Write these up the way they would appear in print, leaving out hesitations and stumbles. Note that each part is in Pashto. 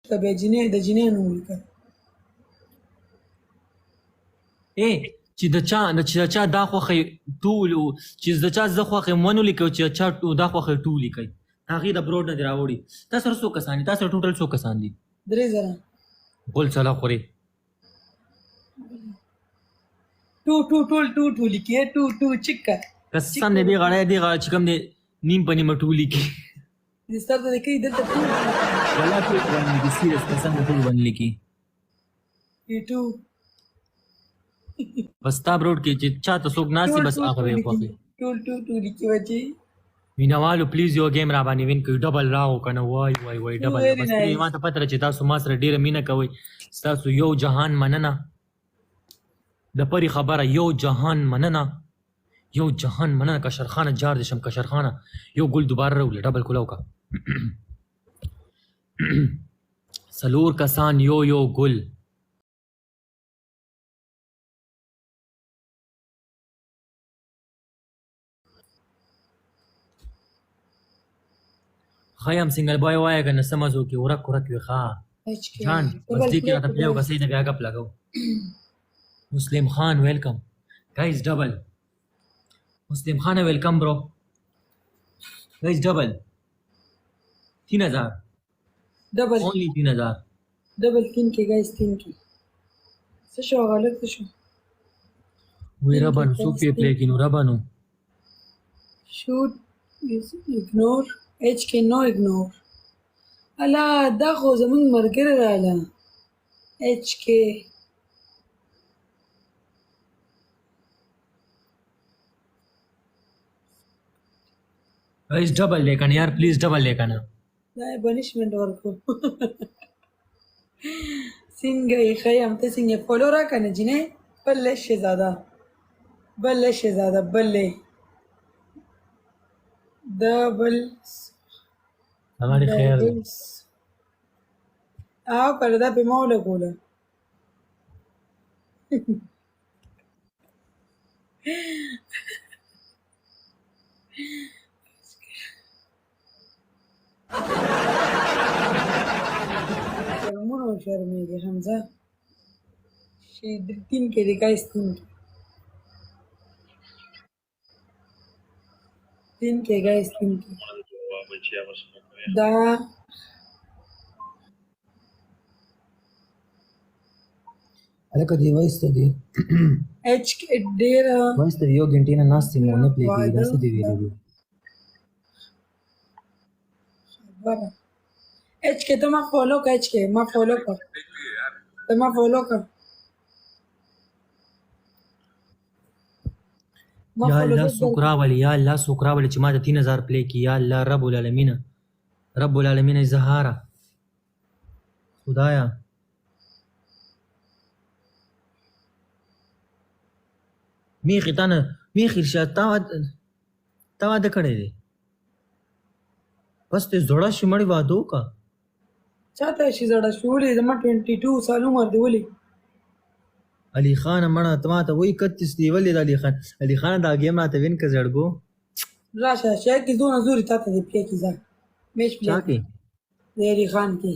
بیا جینۍ د جینۍ نوم ولیکه. چې د چا دا خوښه ټول چې د چا زه خوښه ونه لیکو چې چا دا خوښه ټول لیکي هغې د بروډ نه دې راوړي. تا سره څو کسان دي؟ تا سره ټوټل څو کسان دي؟ 3 زره. غول سلا خورې ټول لیکي ټو چکه قسم دې دې غړی دې چې کوم دی نیم په نیمه ټول لیکي دې ستاسو د کوي دلته ټول والله ټول باندې دې سیریس قسم دې ټول باندې لیکي ټو بس تا بروډ کې چې چا ته څوک ناست بس هغه به خوښي. ټول لیکي بچي. مینوالو پلیز یو گیم را باندې وین کوي ډبل راو کنه وای ډبل. بس ما ته پته چې تاسو ما سره ډیره مینه کوئ. ستاسو یو جهان مننه د پری خبره یو جهان مننه کشرخانه جار دې شم کشرخانه یو ګل دوباره راولې ډبل کولاو کا سلور کسان یو ګل خیم سنگل بوای وای کنه سمزو کې ورک وي ښا جان بس دې کې راته پلیو کا صحیح نه بیا غپ لګاو. مسلم خان ویلکم guys double مسلم خان ویلکم برو guys double 3000 ډبل only 3000 ډبل 3 کې گایز 3 کې څه شو غلط شو وی ربانو سو پی پلی کې نو ربانو shoot ignore h کې نو ignore الا دا خو زمون مرګره رااله h کې guys double लेकर यार please double लेकर ना دا پنیشمنت ورکو څنګه یې خیم ته څنګه فالو را کنه جنې بلې شهزاده بلې دبل हमारी खैर پرده په ما ولګوله شرمونه شرمېږي حمزه چې 3 کې دی گایز 3 کې گایز 3 کې دا الکه دی وایسته دی h کې ډېر وایسته یو غنټه نه ناستې مو نه پلیږي دا څه دی ویلو خبره h کې ته ما فالو کا h کې ما فالو کا ته ما فالو کا یا الله شکر ولی چې ما ته 3000 پلی کی یا الله رب العالمین زهاره خدایا میخی ارشاد تا واده کړی دی بس ته زړه شي مړی واده وکړه چاته شي زړه شي ولې زما 22 سال عمر دی ولې علي خان مړه ته ماته وایي 31 دی ولې د علي خان دا گیم راته وین که زړګو راشه شاید کې دونه زوري تاته دی پلی کې ځه میچ پلی چا کې دی علي خان کې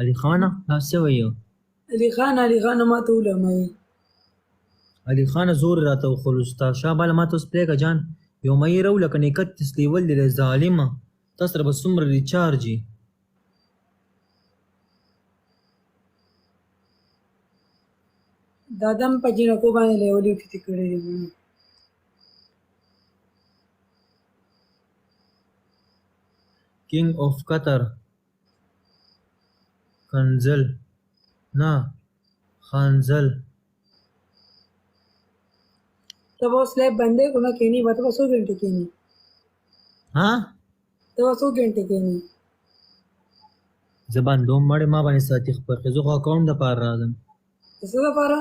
علي خان لا څه وایو علي خان ما ته ولمه علي خان زور راته وخلوستا شابه ما ته اوس پلی که جان یو مې رو لکه 31 لیول دی ظالمه تاسو سره به څومره ریچارجي دا دم په جنکو باندې لیولې فتی کړې دي King of Qatar خانزل तो वो स्लैब बंदे को ना कहनी बात बस 100 घंटे कहनी हाँ तो बस 100 घंटे कहनी زبان دوم مړ ما باندې ساتي خپل خو اکاونټ د پار راځم څه ده پاره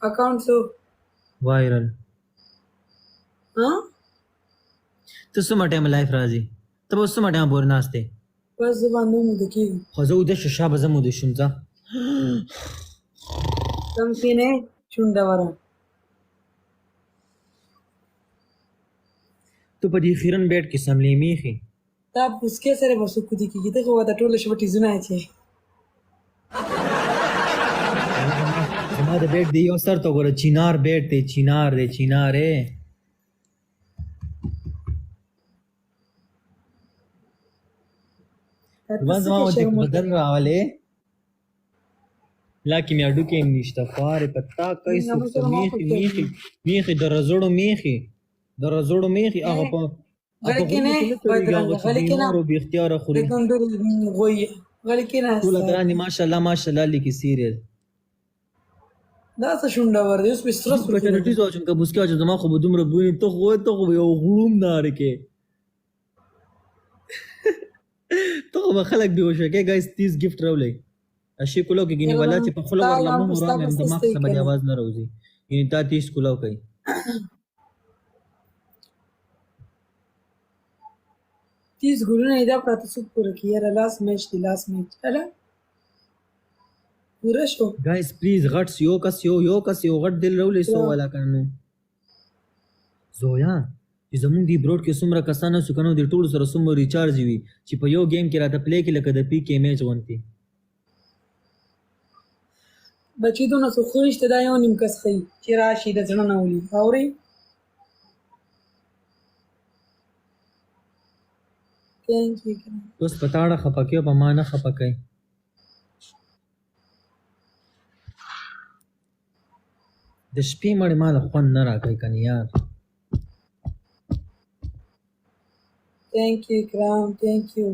اکاونټ سو وایرل ها ته څه مټه لایف راځي ته اوس څه مټه بور ناشته بس زبان دوم دکی خو زه د شابه زمو د شمزه تم سینه چونډه ورا ته په دې خیرن بیٹ کې سملې میخي تا پوسکې سره به څوک کودي کېږي ته خو ورته ټوله شپه ټیزونه اچوې زما د بیټ دی یو سر ته ګوره چینار بیټ دی چینار دی چینار دی زما زما ودې بدل راولې لاکې مې اډوکې هم نشته خوارې پتا کوي څوک میخي د رزړو میخي هغه په غلی کېنې بدرنګه غلی کېنه بې اختیاره خوري د ګندورې غویه غلی کېنه ټوله ګرانې ماشاءالله لیکي سیریل دا څه شونډه ور دی اوس مې سره سره کچنټي واچم که بوسکي واچم زما خو به دومره بوینې ته خو یو غړوم ناره کې ته خو به خلک بېهوشه کې ګایز 30 ګفټ راولئ اشي کولو کې ګینې والا چې په خوله ورلمو ورام یم دماغ څخه باندې اواز نه راوځي یعنې تا 30 کولو کوي تیس ګلونه یې دا پراته څوک پوره کړي یاره لاس میچ دی لاس میچ هله پوره شو ګایز پلیز غټ یو کس یو غټ دل راولئ سو والا کنو زویا چې زمونږ دی بروډ کې څومره کسان اوسو کنو د ټولو سره څومره ریچارج وي چې په یو گیم کې راته پلی کې لکه د پی کې میچ غونتي بچی دونه څو خو نشته دا یو نیم کس ښیي چې راشي د زړه نه ولي اورئ تھینک یو اوس په تاړه خفه کوي په ما نه خفه کوي د شپې مړې ما له خوند نه راکوي کنه یار تھینک یو کرام تھینک یو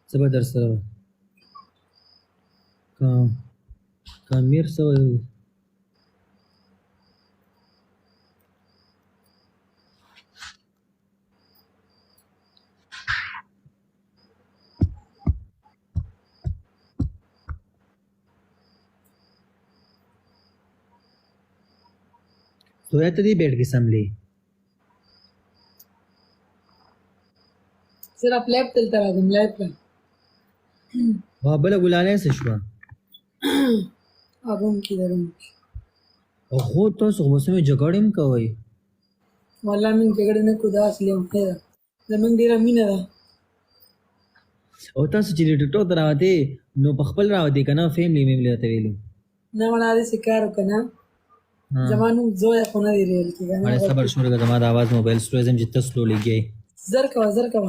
څه به در سره کامیر څه وایي सोया तो दी बैठ के संभली صرف لعب تلت راځم لعب وابله ګلانه څه شو اروم کې دروم او خو تاسو خو سمې جګړې هم کوي والله من جګړه نه کو دا اصلي هم ده زمونږ ډیره مینه ده او تاسو چې ټیکټوک ته راوته نو په خپل راوته کنه فیملی ته ویلو نه ونه سکار کنه زمانو زویا خو نه دی ریل کې کنه مړ صبر شروع کړه ما د आवाज موبایل سټوریج هم جته سلو لګي زر کا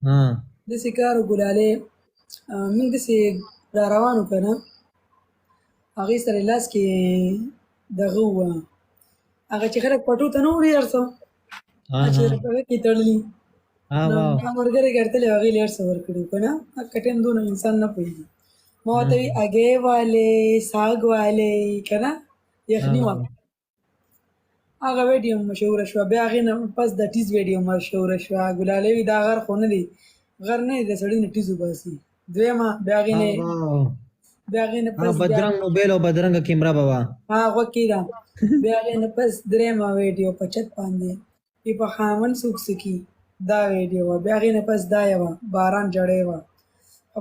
ها د سکار ګلاله موږ د سي روانو کنه هغه سره لاس کې دغه و هغه چې خلک پټو ته نو وړي ارسو چې په کې تړلی ها ورګره ګرځلې هغه لیر څور کړو کنه کټین دون انسان نه پوي مو ته اگے والے ساگ والے کنه یخنی و هغه ویډیو مشهور شو بیا هغه نه پس د ټیز ویډیو مشهور شو ګلاله وی دا غر خو نه دی غر نه د سړی نه ټیزو باسي دویمه بیا هغه نه پس بدرنګ موبایل او بدرنګ کیمرا بابا ها وکیدا بیا هغه نه پس درېمه ویډیو په چت باندې په خامن سوک سکی دا ویډیو بیا هغه نه پس دا یو باران جړې و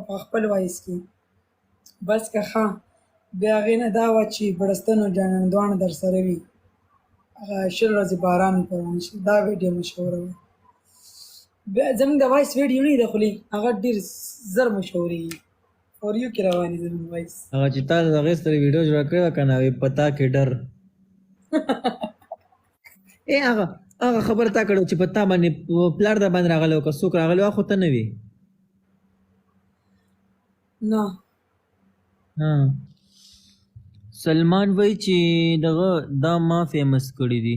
په خپل وایس کې بس که ښه بیا هغې نه دا وه چې بړستن او جانان دواړه در سره وي هغه شل ورځې باران په روان شي دا ویډیو مشهوره وه بیا زموږ د وایس ویډیو نه وي د خولې هغه ډېر زر مشهورېږي فور یو کې روان دي زموږ وایس هغه چې تا د هغې سره ویډیو جوړه کړې وه که نه وایي په تا کې ډر هغه خبره تا کړې چې په تا باندې پلار در باندې راغلی و که څوک راغلی وه خو ته نه وي نه سلمان وای چې دغه دا ما فیمس کړی دي